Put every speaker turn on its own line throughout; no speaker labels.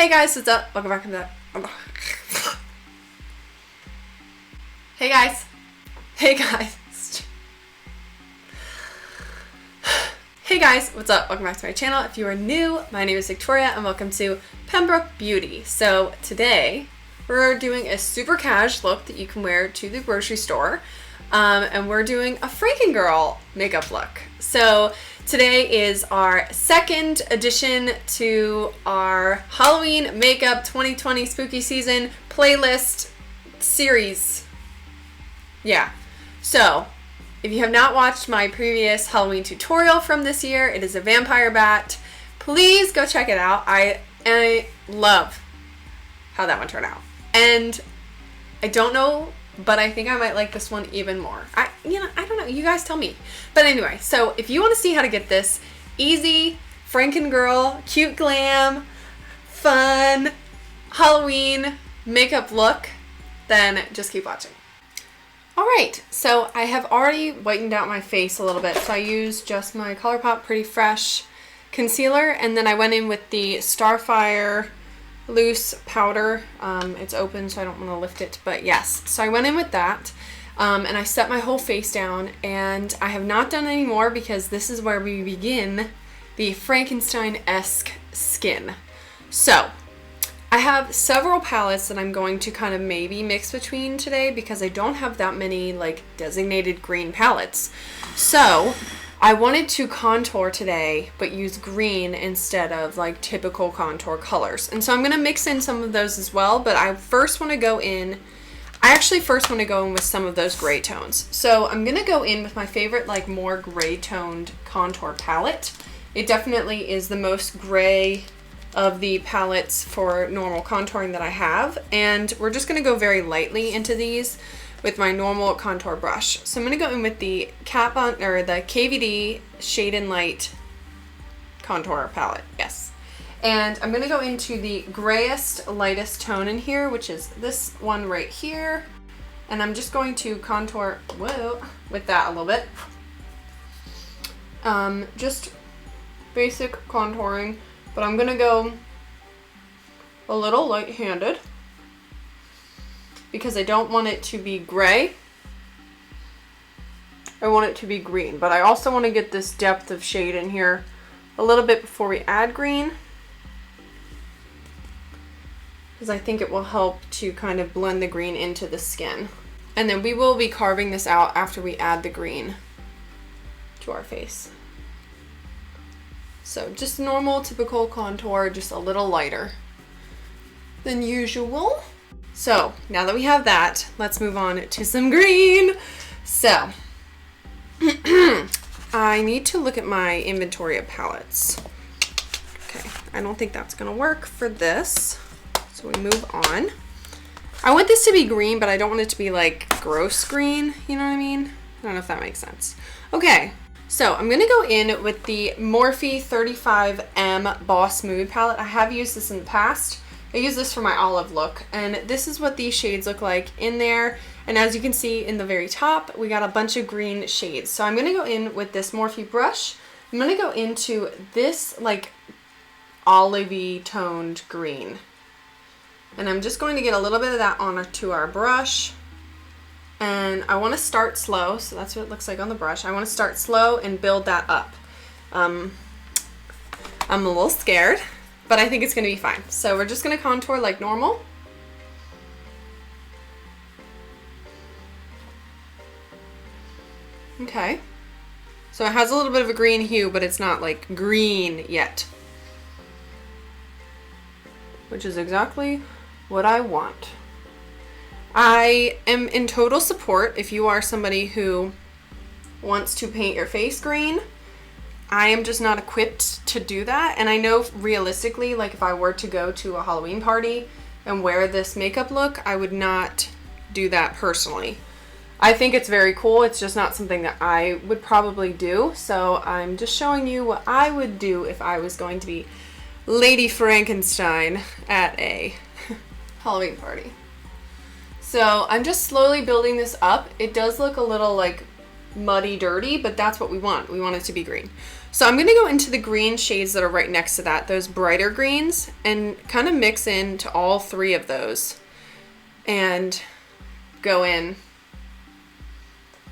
Hey guys, what's up? Welcome back to the... Hey guys. Hey guys. Hey guys, what's up? Welcome back to my channel. If you are new, my name is Victoria and welcome to Pembroke Beauty. So today we're doing a super cash look that you can wear to the grocery store. And we're doing a Franken Girl makeup look. So today is our second addition to our Halloween Makeup 2020 Spooky Season playlist series. Yeah. So if you have not watched my previous Halloween tutorial from this year, it is a vampire bat. Please go check it out. I love how that one turned out. And I don't know, but I think I might like this one even more. I don't know. You guys tell me. But anyway, so if you want to see how to get this easy, Franken Girl, cute glam, fun, Halloween makeup look, then just keep watching. Alright, so I have already whitened out my face a little bit. So I used just my Colourpop Pretty Fresh concealer, and then I went in with the Starfire loose powder. It's open, so I don't want to lift it, but yes. So I went in with that, and I set my whole face down, and I have not done any more because this is where we begin the Frankenstein-esque skin. So I have several palettes that I'm going to kind of maybe mix between today because I don't have that many like designated green palettes. So I wanted to contour today, but use green instead of like typical contour colors. And so I'm going to mix in some of those as well, but I actually first want to go in with some of those gray tones. So I'm going to go in with my favorite like more gray toned contour palette. It definitely is the most gray of the palettes for normal contouring that I have. And we're just going to go very lightly into these with my normal contour brush. So I'm going to go in with the the KVD Shade and Light contour palette. Yes. And I'm going to go into the grayest, lightest tone in here, which is this one right here. And I'm just going to contour with that a little bit. Just basic contouring, but I'm going to go a little light-handed because I don't want it to be gray. I want it to be green, but I also want to get this depth of shade in here a little bit before we add green, because I think it will help to kind of blend the green into the skin. And then we will be carving this out after we add the green to our face. So just normal, typical contour, just a little lighter than usual. So now that we have that, let's move on to some green. So I need to look at my inventory of palettes. Okay, I don't think that's gonna work for this. So we move on. I want this to be green, but I don't want it to be like gross green. You know what I mean? I don't know if that makes sense. Okay, so I'm gonna go in with the Morphe 35M Boss Mood palette. I have used this in the past. I use this for my olive look, and this is what these shades look like in there. And as you can see in the very top, we got a bunch of green shades. So I'm gonna go in with this Morphe brush. I'm gonna go into this like olivey toned green. And I'm just going to get a little bit of that onto our brush. And I want to start slow, so that's what it looks like on the brush. I want to start slow and build that up. I'm a little scared, but I think it's going to be fine. So we're just going to contour like normal. Okay. So it has a little bit of a green hue, but it's not like green yet, which is exactly what I want. I am in total support if you are somebody who wants to paint your face green. I am just not equipped to do that, and I know realistically, like if I were to go to a Halloween party and wear this makeup look, I would not do that personally. I think it's very cool. It's just not something that I would probably do. So I'm just showing you what I would do if I was going to be Lady Frankenstein at a Halloween party. So I'm just slowly building this up. It does look a little like muddy dirty, but that's what we want. We want it to be green. So I'm gonna go into the green shades that are right next to that, those brighter greens, and kind of mix into all three of those and go in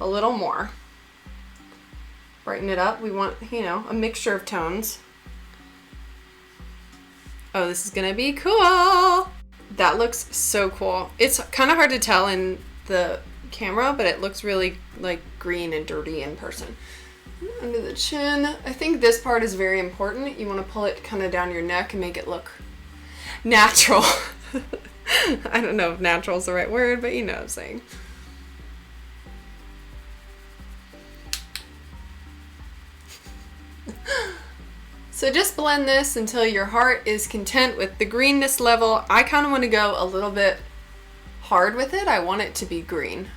a little more. Brighten it up. We want, you know, a mixture of tones. Oh, this is gonna be cool. That looks so cool. It's kind of hard to tell in the camera, but it looks really like green and dirty in person. Under the chin. I think this part is very important. You want to pull it kind of down your neck and make it look natural. I don't know if natural is the right word, but you know what I'm saying. So just blend this until your heart is content with the greenness level. I kind of want to go a little bit hard with it. I want it to be green.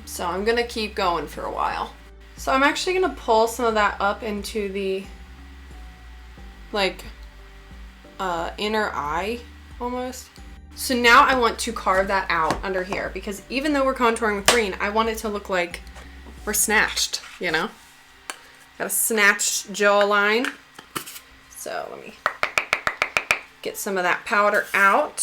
So I'm going to keep going for a while. So I'm actually going to pull some of that up into the like inner eye almost. So now I want to carve that out under here because even though we're contouring with green, I want it to look like we're snatched, you know? Got a snatched jawline. So let me get some of that powder out.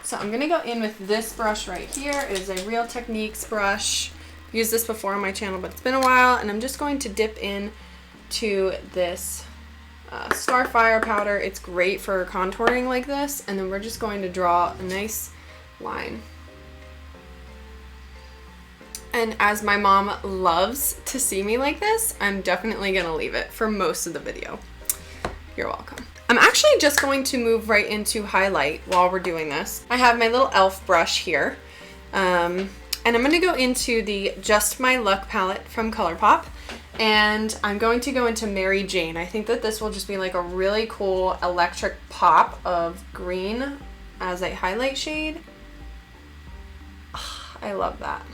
So I'm gonna go in with this brush right here. It is a Real Techniques brush. I've used this before on my channel, but it's been a while, and I'm just going to dip in to this Starfire powder. It's great for contouring like this, and then we're just going to draw a nice line. And as my mom loves to see me like this, I'm definitely gonna leave it for most of the video. You're welcome. I'm actually just going to move right into highlight while we're doing this. I have my little e.l.f. brush here. And I'm gonna go into the Just My Luck palette from Colourpop. And I'm going to go into Mary Jane. I think that this will just be like a really cool electric pop of green as a highlight shade. I love that.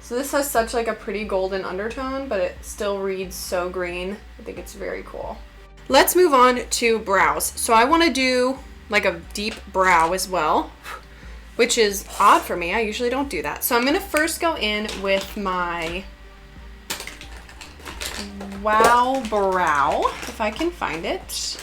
So this has such like a pretty golden undertone, but it still reads so green. I think it's very cool. Let's move on to brows. So I want to do like a deep brow as well, which is odd for me. I usually don't do that. So I'm going to first go in with my Wow Brow, if I can find it.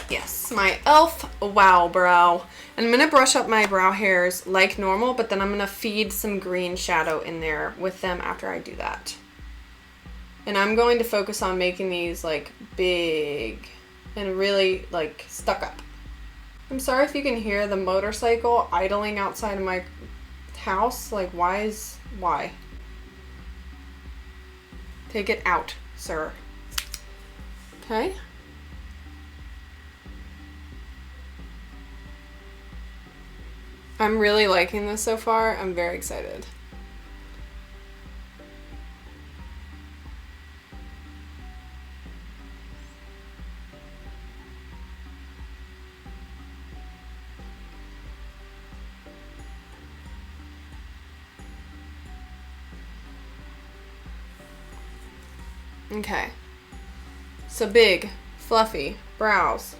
Yes, my e.l.f. Wow Brow. And I'm going to brush up my brow hairs like normal, but then I'm going to feed some green shadow in there with them after I do that. And I'm going to focus on making these like big and really like stuck up. I'm sorry if you can hear the motorcycle idling outside of my house. Like why? Take it out, sir. Okay. I'm really liking this so far. I'm very excited. Okay. So big, fluffy brows.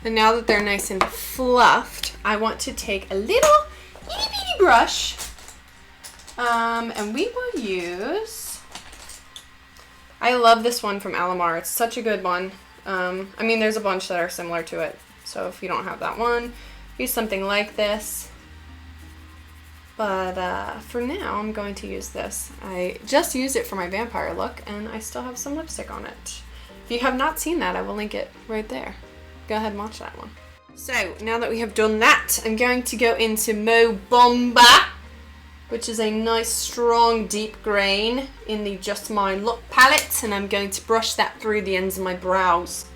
And now that they're nice and fluffed, I want to take a little itty bitty brush, and we will use, I love this one from Aloe. It's such a good one. I mean, there's a bunch that are similar to it, so if you don't have that one, use something like this. But for now, I'm going to use this. I just used it for my vampire look, and I still have some lipstick on it. If you have not seen that, I will link it right there. Go ahead and watch that one. So now that we have done that, I'm going to go into Mo Bomba, which is a nice strong deep green in the Just My Look palette, and I'm going to brush that through the ends of my brows.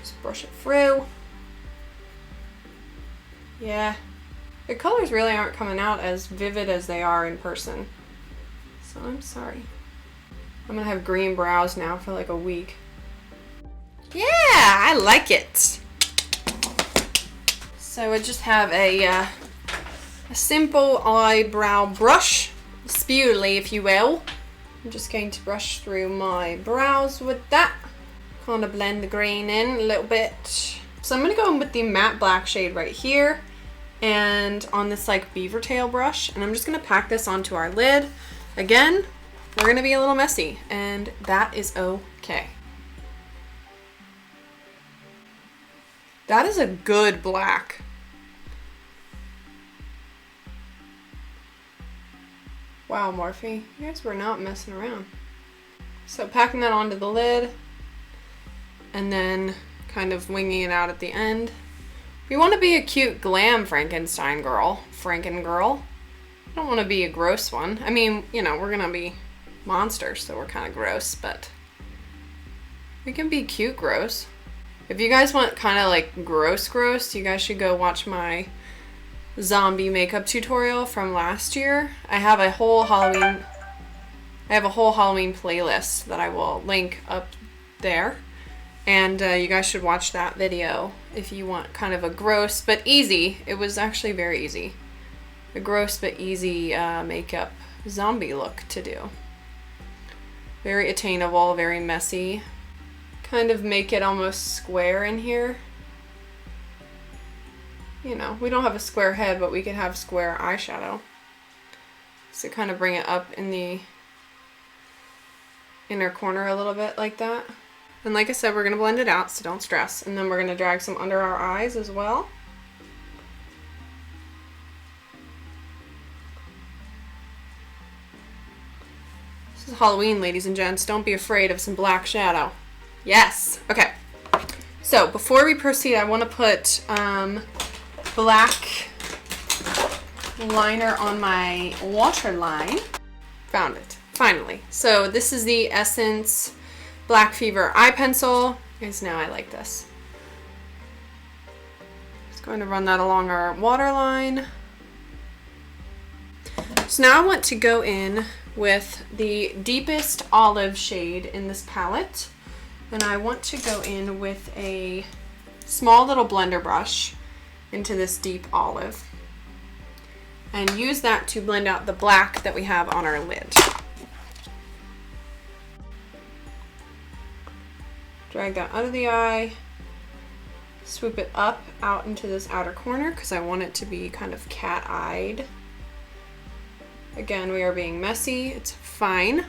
Just brush it through. Yeah, the colors really aren't coming out as vivid as they are in person, so I'm sorry. I'm gonna have green brows now for like a week. Yeah, I like it. So I just have a simple eyebrow brush, spoolie if you will. I'm just going to brush through my brows with that. Kind of blend the green in a little bit. So I'm gonna go in with the matte black shade right here. and on this like beaver tail brush, and I'm just gonna pack this onto our lid. Again, we're gonna be a little messy, and that is okay. That is a good black. Wow, Morphe, you guys were not messing around. So packing that onto the lid and then kind of winging it out at the end. We want to be a cute glam Frankenstein girl, Franken girl. I don't want to be a gross one. I mean, you know, we're gonna be monsters, so we're kind of gross, but we can be cute gross. If you guys want kind of like gross, you guys should go watch my zombie makeup tutorial from last year. I have a whole Halloween playlist that I will link up there, and you guys should watch that video if you want kind of a gross but easy. It was actually very easy. A gross but easy makeup zombie look to do. Very attainable, very messy. Kind of make it almost square in here. You know, we don't have a square head, but we could have square eyeshadow. So kind of bring it up in the inner corner a little bit like that. And like I said, we're going to blend it out, so don't stress. And then we're going to drag some under our eyes as well. This is Halloween, ladies and gents. Don't be afraid of some black shadow. Yes. Okay. So before we proceed, I want to put black liner on my waterline. Found it. Finally. So this is the Essence Black Fever eye pencil. You guys know I like this. Just going to run that along our waterline. So now I want to go in with the deepest olive shade in this palette. And I want to go in with a small little blender brush into this deep olive and use that to blend out the black that we have on our lid. Drag that out of the eye, swoop it up out into this outer corner because I want it to be kind of cat-eyed. Again, we are being messy, it's fine.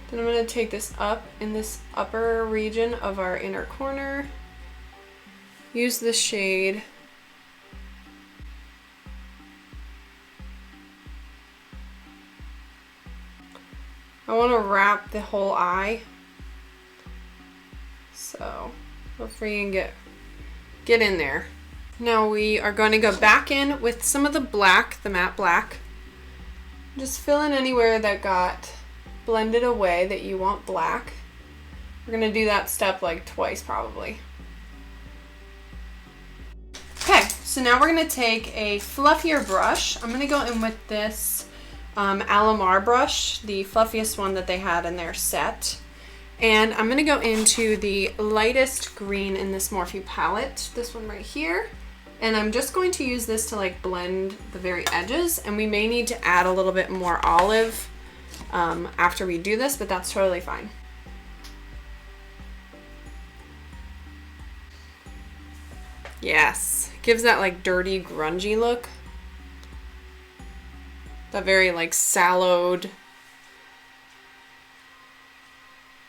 Then I'm going to take this up in this upper region of our inner corner. Use this shade. I want to wrap the whole eye. So hopefully you can get in there. Now we are going to go back in with some of the black, the matte black. Just fill in anywhere that got blended away that you want black. We're going to do that step like twice probably. Okay, so now we're going to take a fluffier brush. I'm going to go in with this Aloe brush, the fluffiest one that they had in their set. And I'm going to go into the lightest green in this Morphe palette, this one right here. And I'm just going to use this to like blend the very edges, and we may need to add a little bit more olive after we do this, but that's totally fine. Yes, gives that like dirty, grungy look. That very like sallowed,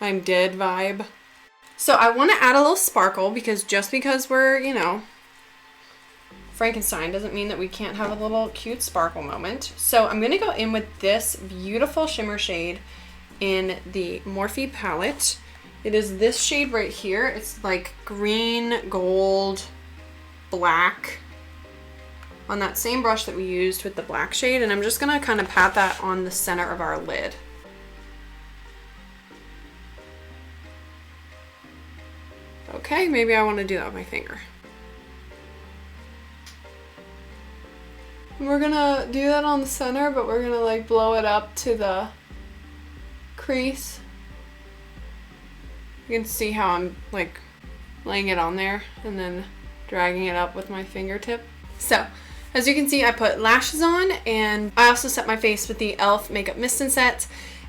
I'm dead vibe. So I want to add a little sparkle because just because we're, you know, Frankenstein doesn't mean that we can't have a little cute sparkle moment. So I'm going to go in with this beautiful shimmer shade in the Morphe palette. It is this shade right here. It's like green, gold, black on that same brush that we used with the black shade. And I'm just going to kind of pat that on the center of our lid. Okay, maybe I want to do that with my finger. We're gonna do that on the center, but we're gonna like blow it up to the crease. You can see how I'm like laying it on there and then dragging it up with my fingertip. So, as you can see, I put lashes on, and I also set my face with the e.l.f. Makeup Mist and Set.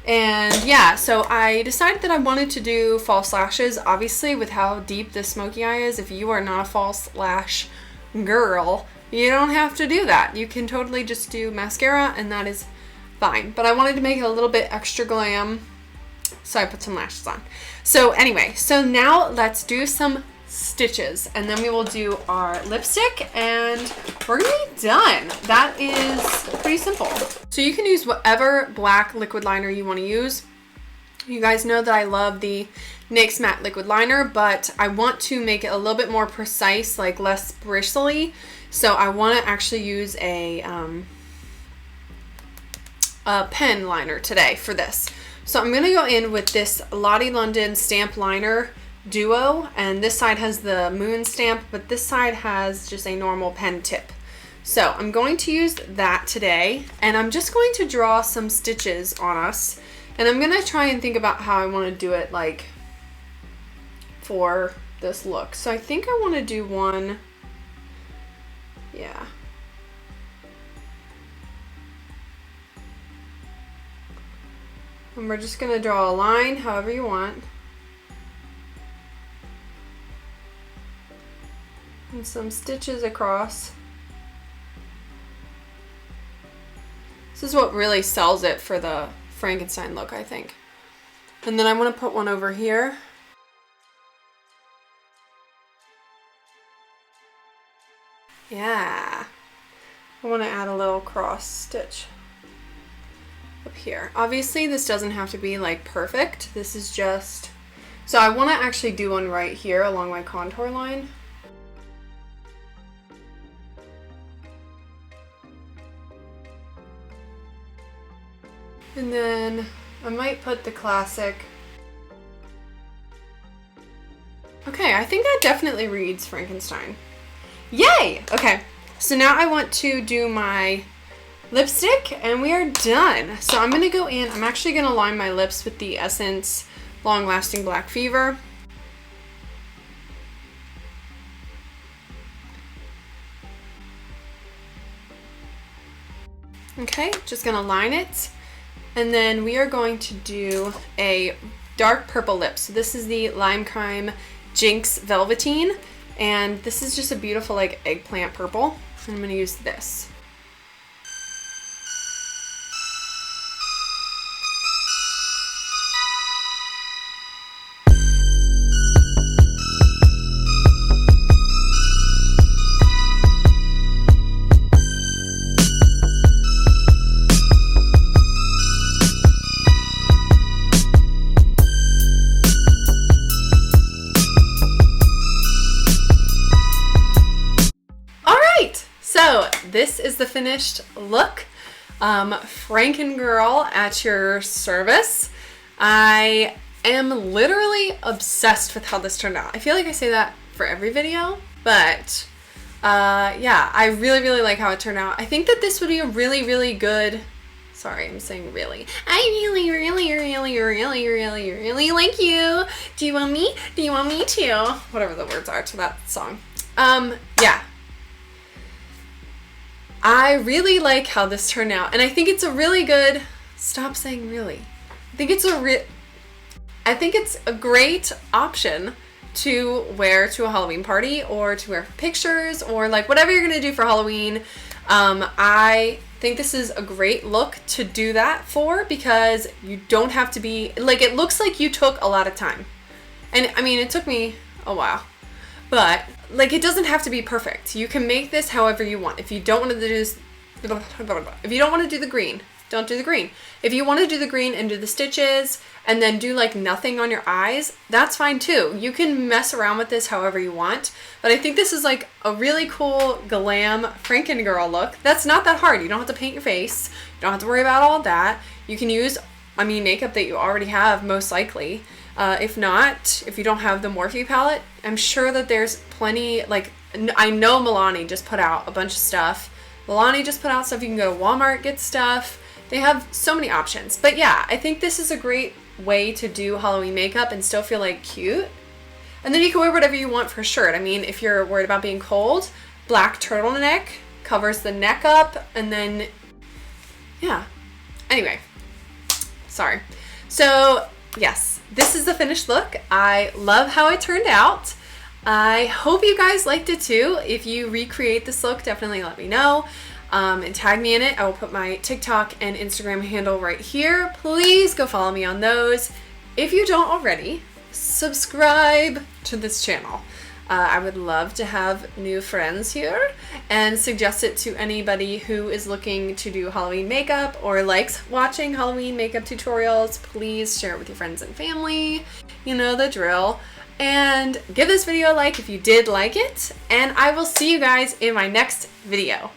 And yeah, so I decided that I wanted to do false lashes, obviously with how deep this smoky eye is. If you are not a false lash girl, you don't have to do that. You can totally just do mascara and that is fine. But I wanted to make it a little bit extra glam, so I put some lashes on. So anyway, so now let's do some stitches and then we will do our lipstick and we're gonna be done. That is pretty simple. So you can use whatever black liquid liner you want to use. You guys know that I love the NYX matte liquid liner, but I want to make it a little bit more precise, like less bristly. So I want to actually use a pen liner today for this. So I'm going to go in with this Lottie London Stamp Liner Duo, and this side has the moon stamp, but this side has just a normal pen tip. So I'm going to use that today, and I'm just going to draw some stitches on us, and I'm going to try and think about how I want to do it like for this look. So I think I want to do one, yeah. And we're just going to draw a line however you want. And some stitches across. This is what really sells it for the Frankenstein look, I think. And then I want to put one over here. Yeah. I want to add a little cross stitch up here. Obviously, this doesn't have to be like perfect. This is just... So I want to actually do one right here along my contour line. And then I might put the classic. Okay, I think that definitely reads Frankenstein. Yay! Okay, so now I want to do my lipstick and we are done. So I'm going to go in, I'm actually going to line my lips with the Essence Long Lasting Black Fever. Okay, just going to line it. And then we are going to do a dark purple lip. So this is the Crime Jinx Velvetine. And this is just a beautiful like eggplant purple. And I'm going to use this. So this is the finished look. Frankengirl at your service. I am literally obsessed with how this turned out. I feel like I say that for every video, but yeah, I really like how it turned out. I think that this would be a really good, sorry, I'm saying really. I really like you. Do you want me? Do you want me too? Whatever the words are to that song. Yeah. I really like how this turned out, and I think it's a really good, stop saying really. I think it's a great option to wear to a Halloween party or to wear for pictures or like whatever you're gonna do for Halloween. I think this is a great look to do that for because you don't have to be, like, it looks like you took a lot of time. And I mean, it took me a while, but like, it doesn't have to be perfect. You can make this however you want. If you don't want to do this, if you don't want to do the green, don't do the green. If you want to do the green and do the stitches and then do like nothing on your eyes, that's fine too. You can mess around with this however you want. But I think this is like a really cool glam Frankengirl look. That's not that hard. You don't have to paint your face. You don't have to worry about all that. You can use, I mean, makeup that you already have most likely. If not, if you don't have the Morphe palette, I'm sure that there's plenty, like, I know Milani just put out a bunch of stuff. Milani just put out stuff. You can go to Walmart, get stuff. They have so many options. But yeah, I think this is a great way to do Halloween makeup and still feel like cute. And then you can wear whatever you want for a shirt. I mean, if you're worried about being cold, black turtleneck covers the neck up, and then, yeah. Anyway, sorry. So, yes. This is the finished look. I love how it turned out. I hope you guys liked it too. If you recreate this look, definitely let me know. And tag me in it. I will put my TikTok and Instagram handle right here. Please go follow me on those. If you don't already, subscribe to this channel. I would love to have new friends here, and suggest it to anybody who is looking to do Halloween makeup or likes watching Halloween makeup tutorials. Please share it with your friends and family. You know the drill. And give this video a like if you did like it, and I will see you guys in my next video.